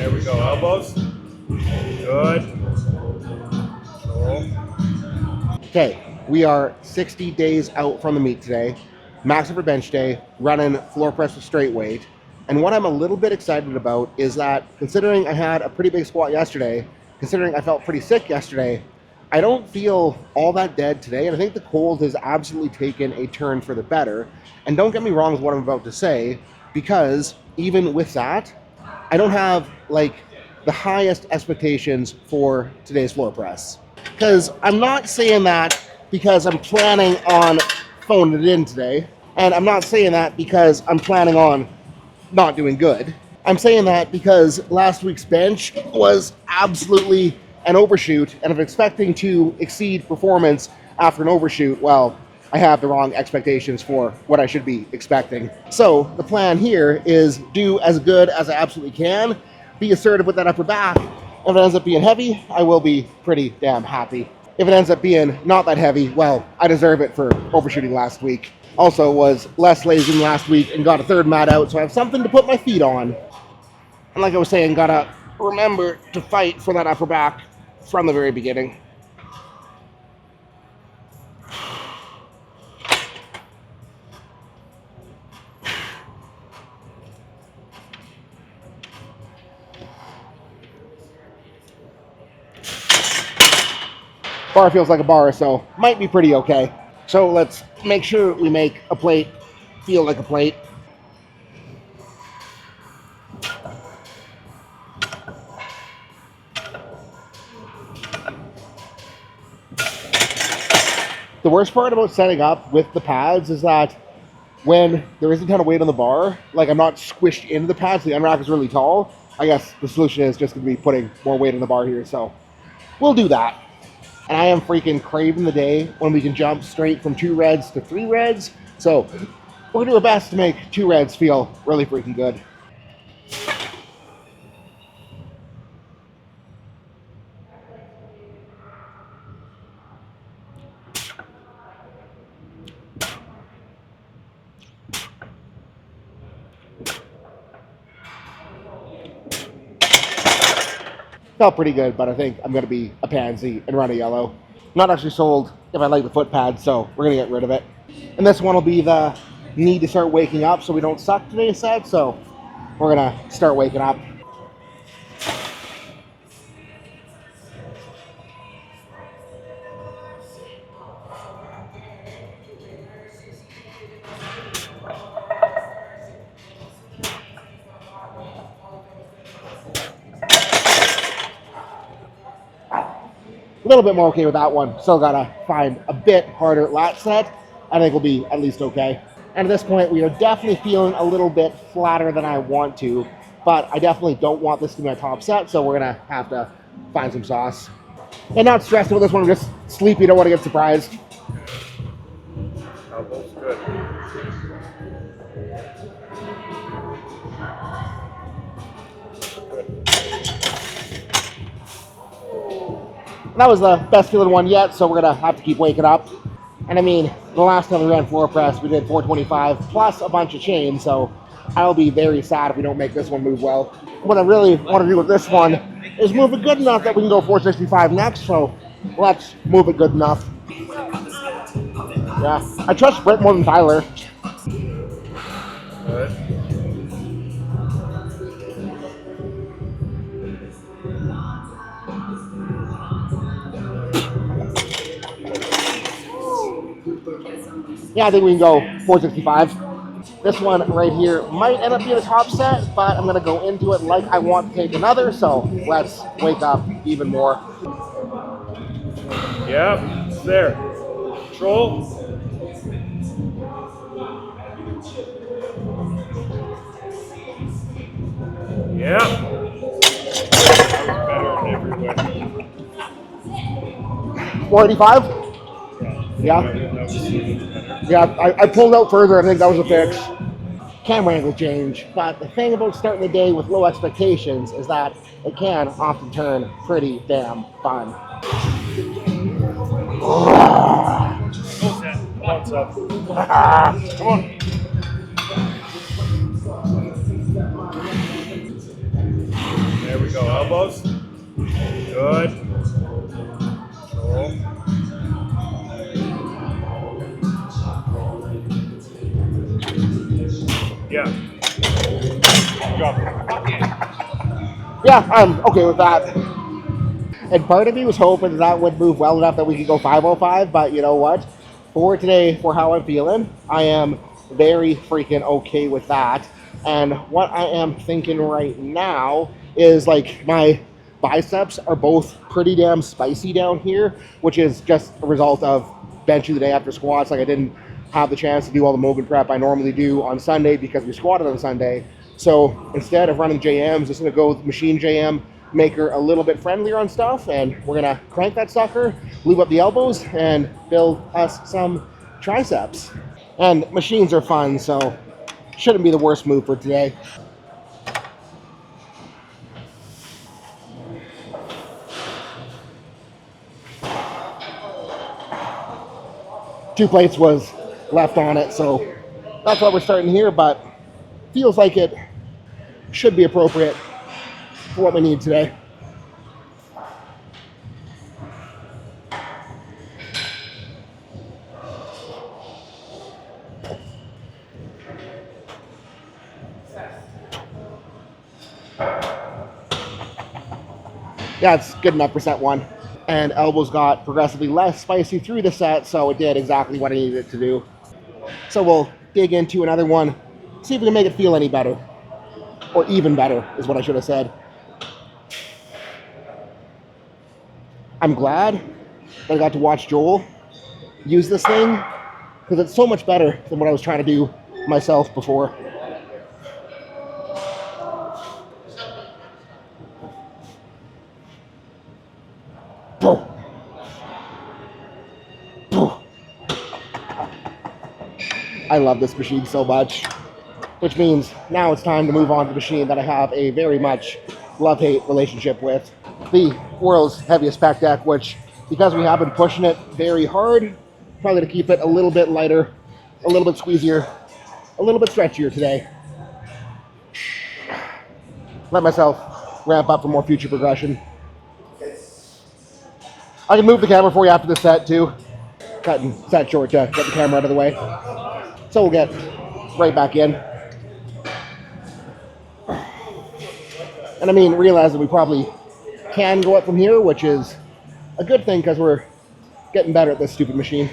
There we go. Elbows. Good. Cool. Okay, we are 60 days out from the meet today. Max for bench day, running floor press with straight weight. And what I'm a little bit excited about is that considering I had a pretty big squat yesterday, considering I felt pretty sick yesterday, I don't feel all that dead today. And I think the cold has absolutely taken a turn for the better. And don't get me wrong with what I'm about to say, because even with that, I don't have like the highest expectations for today's floor press. Because I'm not saying that because I'm planning on phoning it in today. And I'm not saying that because I'm planning on not doing good. I'm saying that because last week's bench was absolutely an overshoot, and if expecting to exceed performance after an overshoot, well, I have the wrong expectations for what I should be expecting. So the plan here is do as good as I absolutely can, be assertive with that upper back. If it ends up being heavy, I will be pretty damn happy. If it ends up being not that heavy, well, I deserve it for overshooting last week. Also was less lazy than last week and got a third mat out, so I have something to put my feet on. And like I was saying, gotta remember to fight for that upper back from the very beginning. Bar feels like a bar, so might be pretty okay. So let's make sure we make a plate feel like a plate. The worst part about setting up with the pads is that when there isn't a ton of weight on the bar, like I'm not squished into the pads, the unrack is really tall. I guess the solution is just going to be putting more weight on the bar here, so we'll do that. And I am freaking craving the day when we can jump straight from 2 reds to 3 reds. So we're gonna do our best to make 2 reds feel really freaking good. Felt pretty good, but I think I'm gonna be a pansy and run a yellow. Not actually sold if I like the foot pad, so we're gonna get rid of it. And this one will be the need to start waking up so we don't suck today's set, so we're gonna start waking up. A little bit more okay with that one. Still gotta find a bit harder lat set. I think we'll be at least okay. And at this point, we are definitely feeling a little bit flatter than I want to, but I definitely don't want this to be my top set, so we're gonna have to find some sauce. And not stressed with this one, I'm just sleepy, don't want to get surprised. Elbows. Good. That was the best feeling one yet, so we're gonna have to keep waking up. And I mean, the last time we ran floor press, we did 425 plus a bunch of chains, so I'll be very sad if we don't make this one move well. What I really want to do with this one is move it good enough that we can go 465 next, so let's move it good enough. Yeah, I trust Britt more than Tyler. Good. Yeah, I think we can go 465. This one right here might end up being a top set, but I'm gonna go into it like I want to take another, so let's wake up even more. Yep, it's there. Control. Yeah. That was better in every way. 485? Yeah. Yeah. Yeah, I pulled out further. I think that was a fix. Camera angle change, but the thing about starting the day with low expectations is that it can often turn pretty damn fun. Come on, Seth. Come on. There we go. Elbows. Good. Control. Yeah. Good job. Yeah, I'm okay with that. And part of me was hoping that would move well enough that we could go 505, but you know what? For today, for how I'm feeling, I am very freaking okay with that. And what I am thinking right now is like my biceps are both pretty damn spicy down here, which is just a result of benching the day after squats. Like I didn't have the chance to do all the movement prep I normally do on Sunday because we squatted on Sunday. So instead of running JMs, just gonna go with machine JM, make her a little bit friendlier on stuff, and we're gonna crank that sucker, lube up the elbows, and build us some triceps. And machines are fun, so shouldn't be the worst move for today. Two plates was left on it, so that's why we're starting here, but feels like it should be appropriate for what we need today. Yeah, it's good enough for set one. And elbows got progressively less spicy through the set, so it did exactly what I needed it to do. So we'll dig into another one, see if we can make it feel any better. Or even better, is what I should have said. I'm glad that I got to watch Joel use this thing, because it's so much better than what I was trying to do myself before. I love this machine so much, which means now it's time to move on to the machine that I have a very much love-hate relationship with. The world's heaviest pec deck, which, because we have been pushing it very hard, probably to keep it a little bit lighter, a little bit squeezier, a little bit stretchier today. Let myself ramp up for more future progression. I can move the camera for you after the set too. Cutting set short to get the camera out of the way. So we'll get right back in. And I mean, realize that we probably can go up from here, which is a good thing because we're getting better at this stupid machine.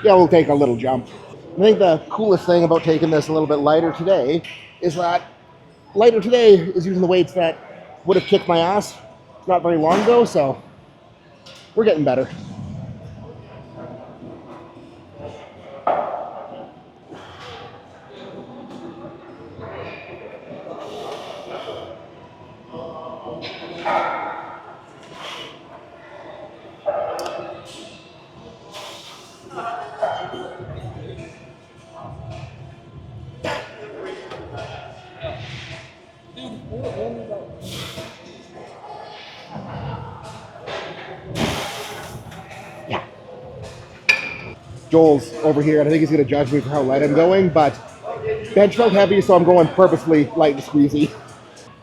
Yeah, we'll take a little jump. I think the coolest thing about taking this a little bit lighter today is that lighter today is using the weights that would have kicked my ass not very long ago, so we're getting better. Yeah. Joel's over here, and I think he's going to judge me for how light I'm going, but bench felt heavy, so I'm going purposely light and squeezy.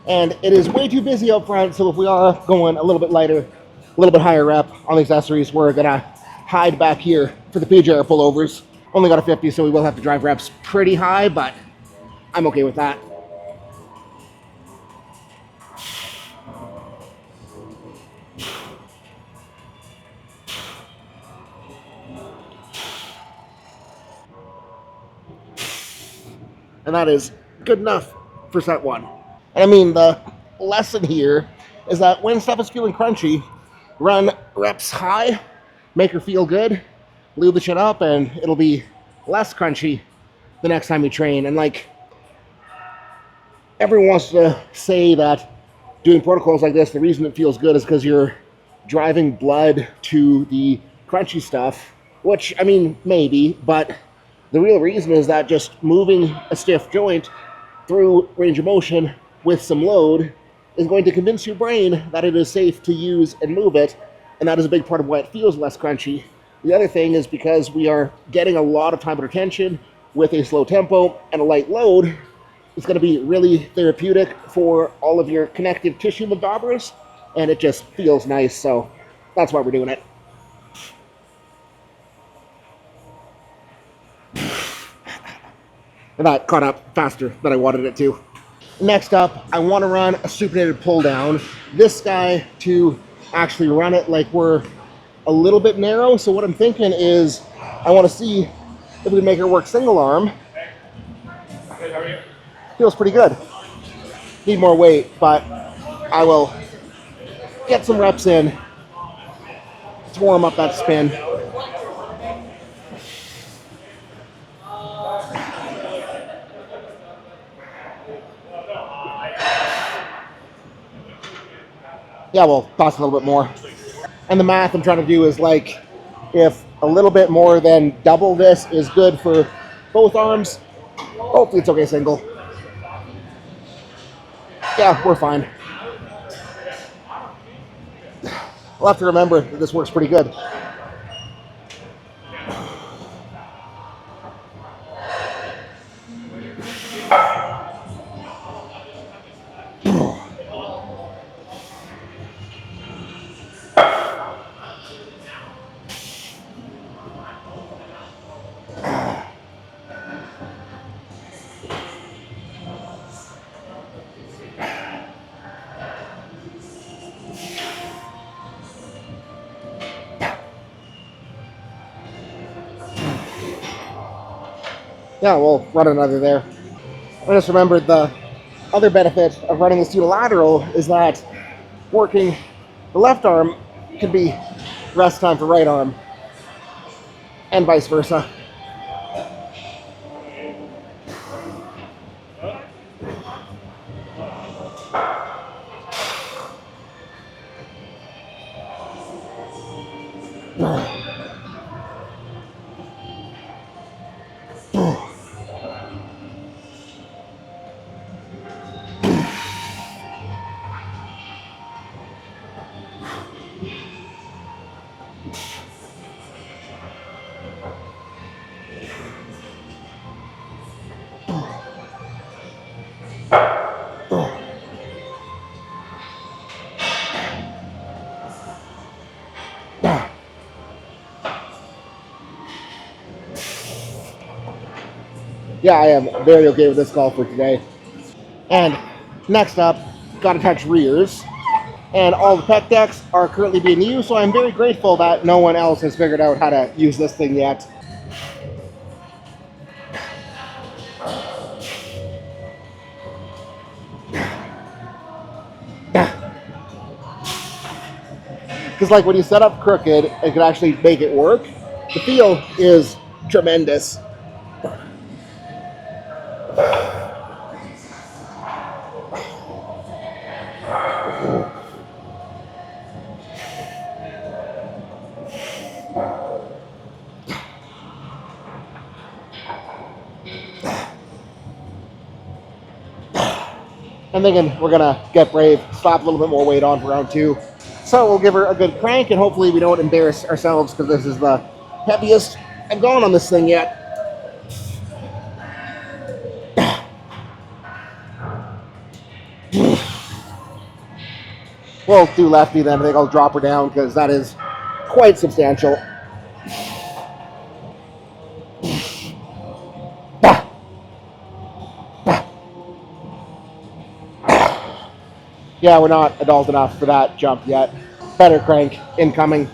And it is way too busy up front, so if we are going a little bit lighter, a little bit higher rep on the accessories, we're going to hide back here for the PJR pullovers. Only got a 50, so we will have to drive reps pretty high, but I'm okay with that. And that is good enough for set one. And I mean, the lesson here is that when stuff is feeling crunchy, run reps high, make her feel good, lube the shit up, and it'll be less crunchy the next time you train. And like, everyone wants to say that doing protocols like this, the reason it feels good is because you're driving blood to the crunchy stuff. which, I mean, maybe, but the real reason is that just moving a stiff joint through range of motion with some load is going to convince your brain that it is safe to use and move it, and that is a big part of why it feels less crunchy. The other thing is because we are getting a lot of time under tension with a slow tempo and a light load, it's going to be really therapeutic for all of your connective tissue macabre, and it just feels nice, so that's why we're doing it. And that caught up faster than I wanted it to. Next up, I want to run a supinated pull down. This guy to actually run it like we're a little bit narrow. So what I'm thinking is I want to see if we can make it work single arm. Good, how are you? Feels pretty good. Need more weight, but I will get some reps in to warm up that spin. Yeah, we'll toss a little bit more. And the math I'm trying to do is like, if a little bit more than double this is good for both arms, hopefully it's okay single. Yeah, we're fine. We'll have to remember that this works pretty good. Yeah, we'll run another there. I just remembered the other benefit of running this unilateral is that working the left arm can be rest time for right arm, and vice versa. Yeah, I am very okay with this call for today. And next up, gotta touch rears. And all the pec decks are currently being used, so I'm very grateful that no one else has figured out how to use this thing yet. Because like when you set up crooked and can actually make it work, the feel is tremendous. I'm thinking we're gonna get brave, slap a little bit more weight on for round two. So we'll give her a good crank, and hopefully we don't embarrass ourselves because this is the heaviest I've gone on this thing yet. We'll do lefty then. I think I'll drop her down because that is quite substantial. Yeah, we're not adult enough for that jump yet. Better crank incoming.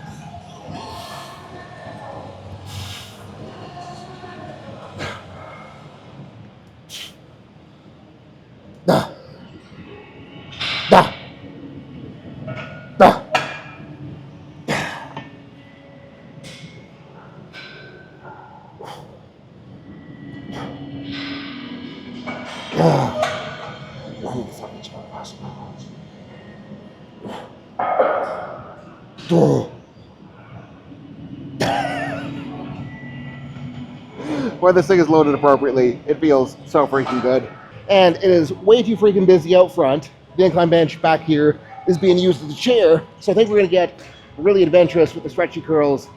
where this thing is loaded appropriately. It feels so freaking good. And it is way too freaking busy out front. The incline bench back here is being used as a chair. So I think we're gonna get really adventurous with the stretchy curls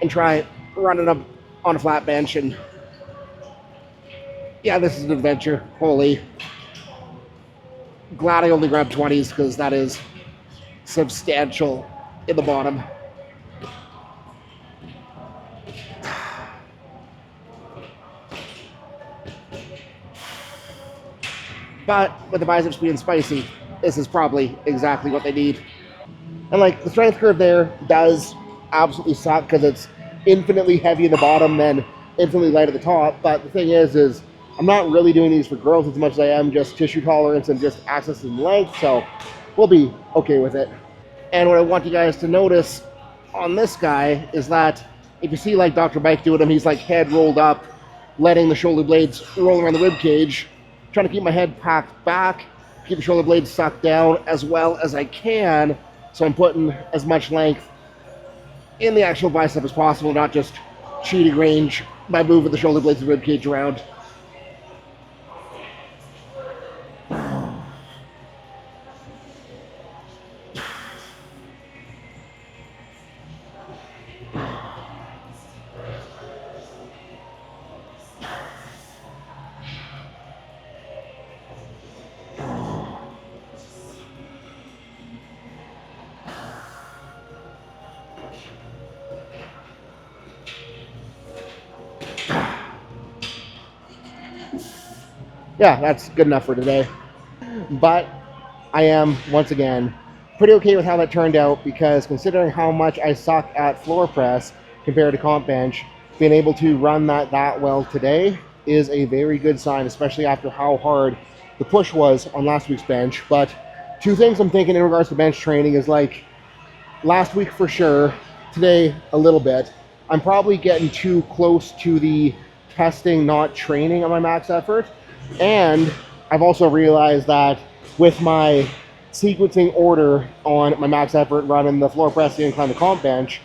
and try running up on a flat bench. And yeah, this is an adventure. Holy. Glad I only grabbed 20s because that is substantial in the bottom. But with the biceps being spicy, this is probably exactly what they need. And like the strength curve there does absolutely suck because it's infinitely heavy in the bottom, then infinitely light at the top. But the thing is I'm not really doing these for growth as much as I am just tissue tolerance and just access and length. So we'll be okay with it. And what I want you guys to notice on this guy is that if you see like Dr. Mike doing him, he's like head rolled up, letting the shoulder blades roll around the rib cage, trying to keep my head packed back, keep the shoulder blades sucked down as well as I can. So I'm putting as much length in the actual bicep as possible, not just cheating range by moving the shoulder blades and rib cage around. Yeah, that's good enough for today. But I am, once again, pretty okay with how that turned out because considering how much I suck at floor press compared to comp bench, being able to run that well today is a very good sign, especially after how hard the push was on last week's bench. But two things I'm thinking in regards to bench training is like last week for sure, today a little bit. I'm probably getting too close to the testing, not training on my max effort. And I've also realized that with my sequencing order on my max effort running the floor press, the incline, the comp bench,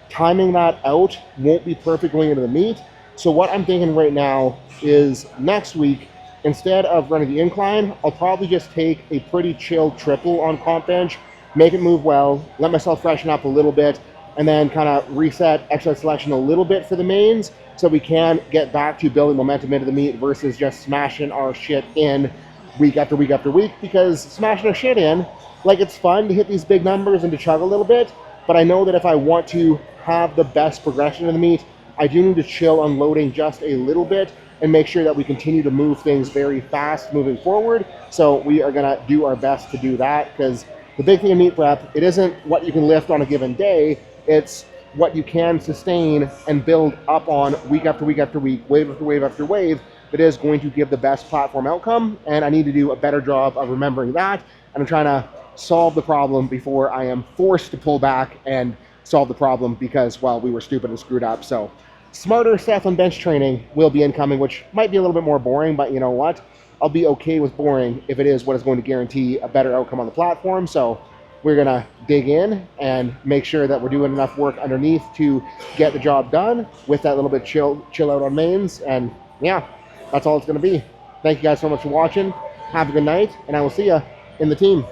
timing that out won't be perfect going into the meet. So what I'm thinking right now is next week, instead of running the incline, I'll probably just take a pretty chill triple on comp bench, make it move well, let myself freshen up a little bit, and then kind of reset exercise selection a little bit for the mains so we can get back to building momentum into the meet versus just smashing our shit in week after week after week. Because smashing our shit in, like, it's fun to hit these big numbers and to chug a little bit, but I know that if I want to have the best progression in the meet, I do need to chill on loading just a little bit and make sure that we continue to move things very fast moving forward. So we are gonna do our best to do that, because the big thing in meet prep, it isn't what you can lift on a given day, it's what you can sustain and build up on week after week after week, wave after wave after wave, that is going to give the best platform outcome. And I need to do a better job of remembering that. And I'm trying to solve the problem before I am forced to pull back and solve the problem because, well, we were stupid and screwed up. So smarter Seth on bench training will be incoming, which might be a little bit more boring, but you know what? I'll be okay with boring if it is what is going to guarantee a better outcome on the platform. So we're gonna dig in and make sure that we're doing enough work underneath to get the job done with that little bit chill out on mains. And yeah, that's all it's gonna be. Thank you guys so much for watching. Have a good night, and I will see you in the team.